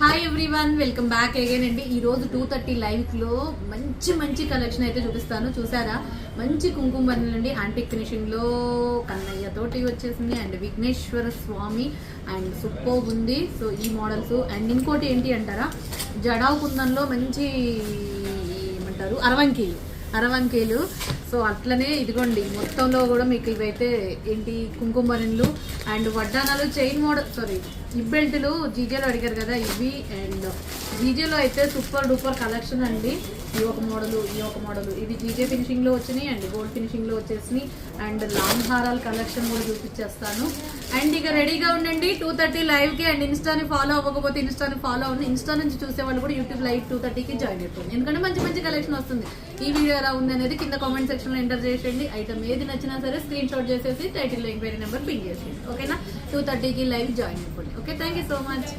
Hi everyone, welcome back again అండి. ఈ రోజు 2:30 లైవ్ లో మంచి కలెక్షన్ అయితే చూపిస్తాను. చూసారా, మంచి కుంకుమ బర్రెలు అండి. యాంటిక్ ఫినిషింగ్ లో కన్నయ్య తోటి వచ్చేసింది and Vighneshwara Swami and super ఉంది. సో ఈ మోడల్స్ అండ్ ఇంకోటి ఏంటి అంటారా, జడావు కుందంలో మంచి ఏమంటారు అరవంకేలు. సో అట్లనే ఇదిగోండి, మొత్తంలో కూడా మీకు ఇవైతే ఏంటి కుంకుమ బర్రెలు అండ్ వడ్డానాలు, చైన్ మోడల్, సారీ హిప్ బెల్ట్లు జీజేలో అడిగారు కదా ఇవి. అండ్ జీజేలో అయితే సూపర్ డూపర్ కలెక్షన్ అండి. ఈ ఒక మోడలు ఇవి జీజే ఫినిషింగ్ లో వచ్చినాయి అండ్ గోల్డ్ ఫినిషింగ్ లో వచ్చేసినాయి. అండ్ లాంగ్ హారాల కలెక్షన్ కూడా చూపించేస్తాను. అండ్ ఇక రెడీగా ఉండండి 2:30 లైవ్ కి. అండ్ ఇన్స్టాని ఫాలో అవ్వకపోతే ఇన్స్టాని ఫాలో అవ్వండి. ఇన్స్టా నుంచి చూసే వాళ్ళు కూడా యూట్యూబ్ లైవ్ 2:30కి జాయిన్ అయిపోయింది, ఎందుకంటే మంచి కలెక్షన్ వస్తుంది. ఈ వీడియో ఎలా ఉంది అనేది కింద కామెంట్ సెక్షన్ లో ఎంటర్ చేసేయండి. ఐటమ్ ఏది నచ్చినా సరే స్క్రీన్ షాట్ చేసేసి టైటిల్ లో ఎంక్వైరీ నెంబర్ పిన్ చేసేయండి. ఓకేనా, 2:30కి లైవ్ జాయిన్ అయిపోండి. Okay, thank you so much.